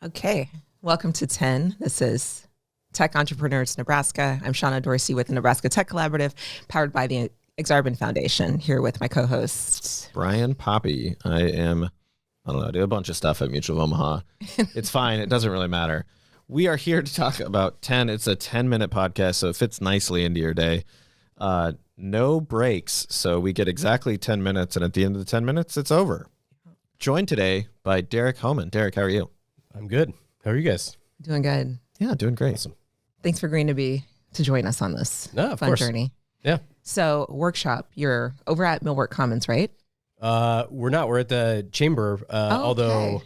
Okay, welcome to 10. This is Tech Entrepreneurs Nebraska. I'm Shauna Dorsey with the Nebraska Tech Collaborative, powered by the Exarban Foundation, here with my co-host, Brian Poppy. I do a bunch of stuff at Mutual of Omaha. It's fine. It doesn't really matter. We are here to talk about 10. It's a 10-minute podcast, so it fits nicely into your day. No breaks, so we get exactly 10 minutes, and at the end of the 10 minutes, it's over. Joined today by Derek Homann. Derek, how are you? I'm good. How are you guys? Doing good. Yeah, doing great. Awesome. Thanks for agreeing to join us on this Of fun course. journey. Yeah. So, workshop, you're over at Millwork Commons, right? We're not. We're at the chamber, although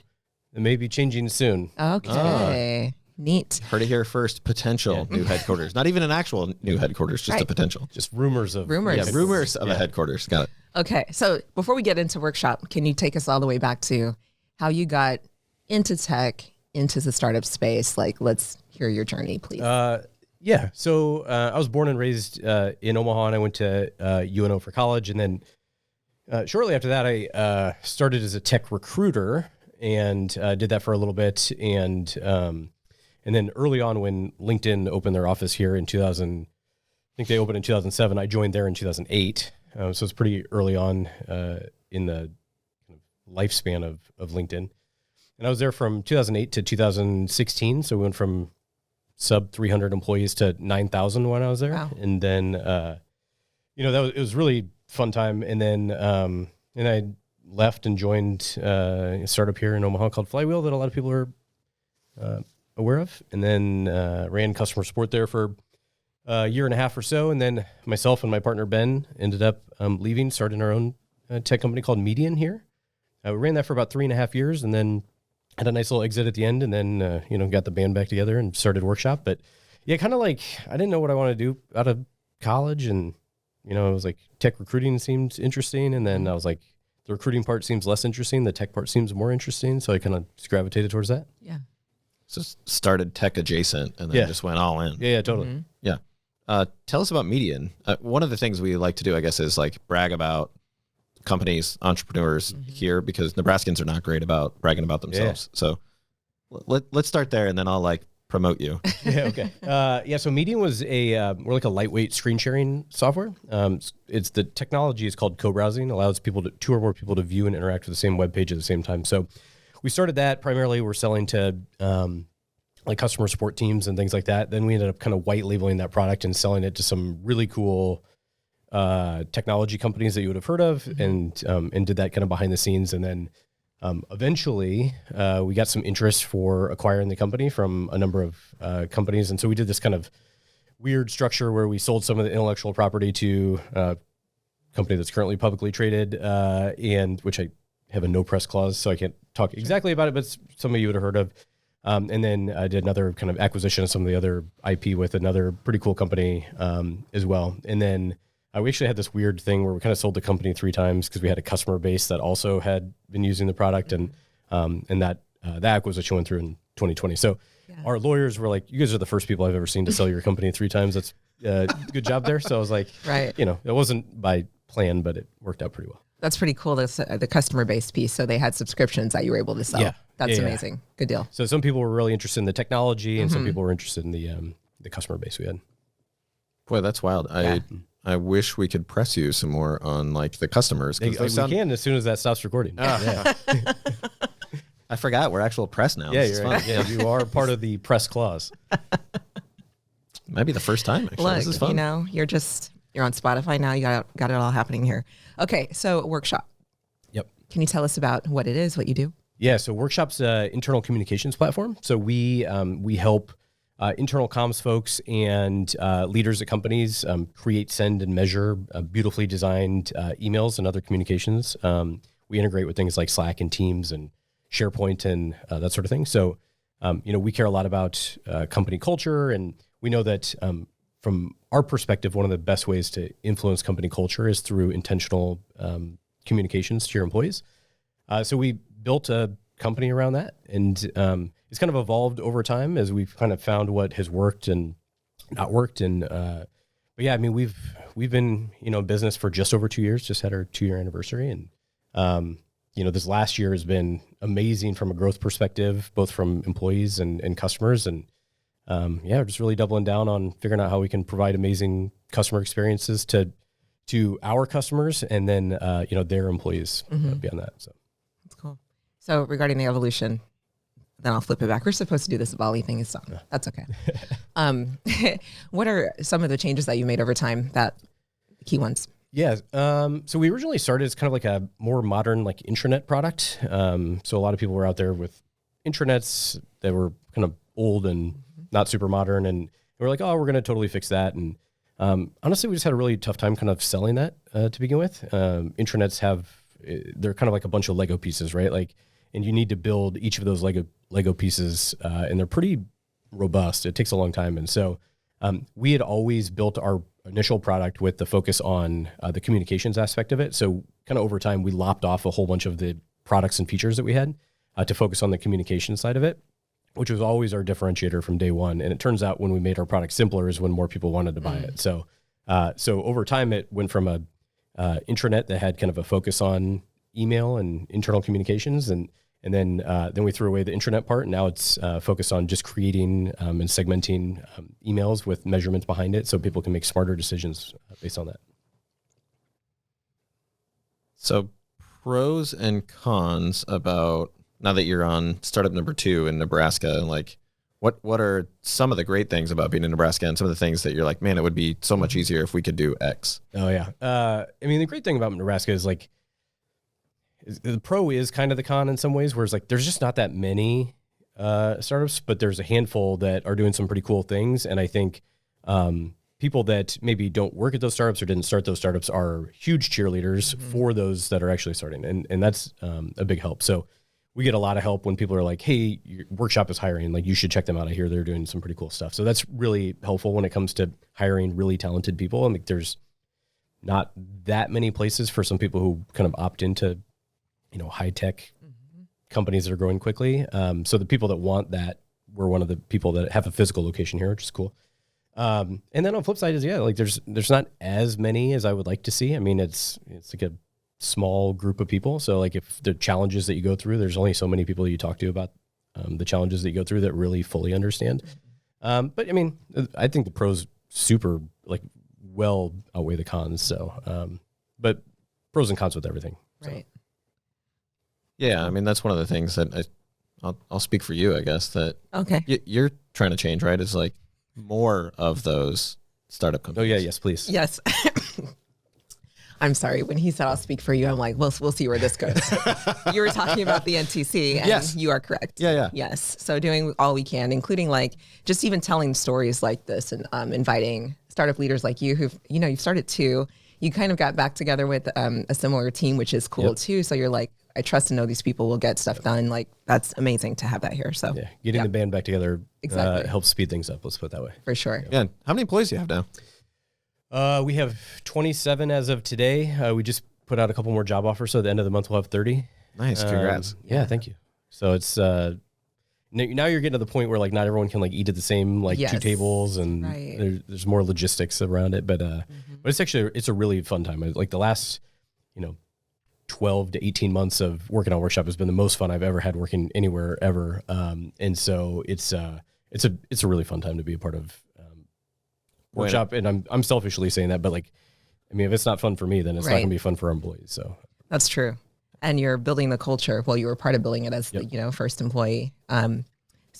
it may be changing soon. Okay. Neat. Heard it here first. Potential new headquarters. Not even an actual new headquarters, just a potential. Just rumors of Rumors. Yeah, rumors of a headquarters. Got it. Okay. So, before we get into workshop, can you take us all the way back to how you got into tech, into the startup space? Like, let's hear your journey, please. Yeah. So I was born and raised in Omaha, and I went to UNO for college. And then shortly after that, I started as a tech recruiter and did that for a little bit. And then early on, when LinkedIn opened their office here in 2000, I think they opened in 2007. I joined there in 2008. So it's pretty early on in the kind of lifespan of LinkedIn. And I was there from 2008 to 2016. So we went from sub 300 employees to 9,000 when I was there. Wow. And then, it was really fun time. And then, and I left and joined a startup here in Omaha called Flywheel that a lot of people are aware of. And then ran customer support there for a year and a half or so. And then myself and my partner, Ben, ended up leaving, starting our own tech company called Median here. We ran that for about 3.5 years and then had a nice little exit at the end, and then, got the band back together and started Workshop. But yeah, kind of like, I didn't know what I wanted to do out of college. And, it was like tech recruiting seemed interesting. And then I was like, the recruiting part seems less interesting. The tech part seems more interesting. So I kind of just gravitated towards that. Yeah. So started tech adjacent and then just went all in. Yeah, totally. Mm-hmm. Yeah. Tell us about Median. One of the things we like to do, I guess, is like brag about companies, entrepreneurs here, because Nebraskans are not great about bragging about themselves. So let's start there, and then I'll like promote you. Yeah. Okay. So Median was we're like a lightweight screen sharing software. It's the technology is called co-browsing, allows people two or more people to view and interact with the same web page at the same time. So we started that primarily. We're selling to like customer support teams and things like that. Then we ended up kind of white labeling that product and selling it to some really cool technology companies that you would have heard of, and did that kind of behind the scenes. And then eventually we got some interest for acquiring the company from a number of companies. And so we did this kind of weird structure where we sold some of the intellectual property to a company that's currently publicly traded, and which I have a no press clause, so I can't talk exactly about it, but some of you would have heard of. And then I did another kind of acquisition of some of the other IP with another pretty cool company as well. And then we actually had this weird thing where we kind of sold the company 3 times because we had a customer base that also had been using the product, and that acquisition went through in 2020. So our lawyers were like, "You guys are the first people I've ever seen to sell your company 3 times. That's good job there." So I was like, Right. it wasn't by plan, but it worked out pretty well. That's pretty cool. The customer base piece. So they had subscriptions that you were able to sell. Yeah. That's Yeah. amazing. Good deal. So some people were really interested in the technology, and some people were interested in the customer base we had. Boy, that's wild. I wish we could press you some more on like the customers. We can as soon as that stops recording. I forgot we're actual press now. Yeah, This is you're right. fun. Yeah, you are part of the press clause. Might be the first time, actually. Look, This is fun. you're on Spotify now. You got it all happening here. Okay, so workshop. Yep. Can you tell us about what it is, what you do? Yeah, so Workshop's an internal communications platform. So we help internal comms folks and leaders at companies create, send, and measure beautifully designed emails and other communications. We integrate with things like Slack and Teams and SharePoint and that sort of thing. So, we care a lot about company culture, and we know that from our perspective, one of the best ways to influence company culture is through intentional communications to your employees. So we built a company around that, and it's kind of evolved over time as we've kind of found what has worked and not worked. And but yeah, I mean, we've been in business for just over 2 years. Just had our 2-year anniversary, and this last year has been amazing from a growth perspective, both from employees and customers. And we're just really doubling down on figuring out how we can provide amazing customer experiences to our customers and then, their employees beyond that. So that's cool. So regarding the evolution, then I'll flip it back. We're supposed to do this volley thing. So that's okay. What are some of the changes that you made over time, key ones? Yeah. So we originally started as kind of like a more modern, like intranet product. So a lot of people were out there with intranets that were kind of old and not super modern. And we're like, oh, we're going to totally fix that. And honestly, we just had a really tough time kind of selling that to begin with. Intranets they're kind of like a bunch of Lego pieces, right? And you need to build each of those Lego pieces, and they're pretty robust. It takes a long time. And so we had always built our initial product with the focus on the communications aspect of it. So kind of over time, we lopped off a whole bunch of the products and features that we had to focus on the communication side of it, which was always our differentiator from day one. And it turns out when we made our product simpler is when more people wanted to buy it. So over time, it went from a intranet that had kind of a focus on email and internal communications, and then we threw away the intranet part. And now it's focused on just creating and segmenting emails with measurements behind it, so people can make smarter decisions based on that. So, pros and cons about now that you're on startup number 2 in Nebraska, what are some of the great things about being in Nebraska, and some of the things that you're like, man, it would be so much easier if we could do X? Oh yeah. The great thing about Nebraska is the pro is kind of the con in some ways, whereas there's just not that many startups, but there's a handful that are doing some pretty cool things. And I think people that maybe don't work at those startups or didn't start those startups are huge cheerleaders for those that are actually starting. And that's a big help. So we get a lot of help when people are like, hey, your workshop is hiring, you should check them out. I hear they're doing some pretty cool stuff. So that's really helpful when it comes to hiring really talented people. There's not that many places for some people who kind of opt into high tech companies that are growing quickly. So the people that want that, we're one of the people that have a physical location here, which is cool. And then on the flip side is, there's not as many as I would like to see. It's like a small group of people. So if the challenges that you go through, there's only so many people you talk to about the challenges that you go through that really fully understand. But I think the pros super well outweigh the cons. So, but pros and cons with everything. So. Right. Yeah, that's one of the things that I'll speak for you, I guess, that you're trying to change, right? It's more of those startup companies. Oh yeah, yes, please. Yes. I'm sorry. When he said I'll speak for you, I'm like, we'll see where this goes. You were talking about the NTC, and yes, you are correct. Yeah. Yes. So doing all we can, including just even telling stories like this, and inviting startup leaders like you who've, you've started 2. You kind of got back together with a similar team, which is cool too. So you're like, I trust and know these people will get stuff done. That's amazing to have that here. So getting the band back together exactly helps speed things up. Let's put it that way. For sure. Yeah. How many employees do you have now? We have 27 as of today. We just put out a couple more job offers. So at the end of the month, we'll have 30. Nice. Congrats. Yeah, thank you. So it's, now you're getting to the point where not everyone can eat at the same 2 tables, and there's more logistics around it. But it's a really fun time. The last, 12 to 18 months of working on Workshop has been the most fun I've ever had working anywhere ever. And so it's a really fun time to be a part of Workshop. And I'm selfishly saying that, but if it's not fun for me, then it's not gonna be fun for our employees. So that's true. And you're building the culture. Well, you were part of building it as the first employee. So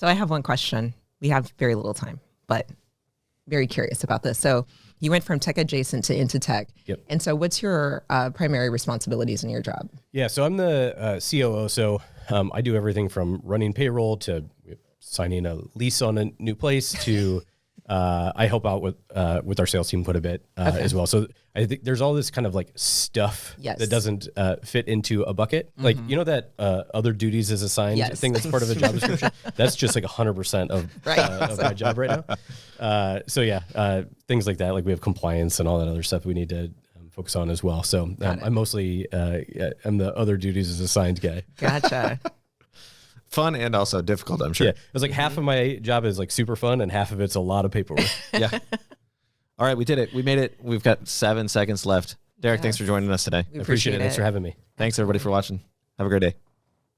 I have one question. We have very little time, but very curious about this. So you went from tech adjacent to into tech. Yep. And so what's your primary responsibilities in your job? Yeah, so I'm the COO. So I do everything from running payroll to signing a lease on a new place to I help out with our sales team quite a bit as well. So I think there's all this kind of stuff that doesn't fit into a bucket. That other duties is assigned thing that's part of a job description. That's just 100% of my job right now. Things like that. We have compliance and all that other stuff we need to focus on as well. So I'm mostly I'm the other duties as assigned guy. Gotcha. Fun and also difficult, I'm sure. Yeah, it's half of my job is super fun, and half of it's a lot of paperwork. Yeah. All right, we did it. We made it. We've got 7 seconds left. Derek, thanks for joining us today. We appreciate it. Thanks for having me. Thanks everybody for watching. Have a great day.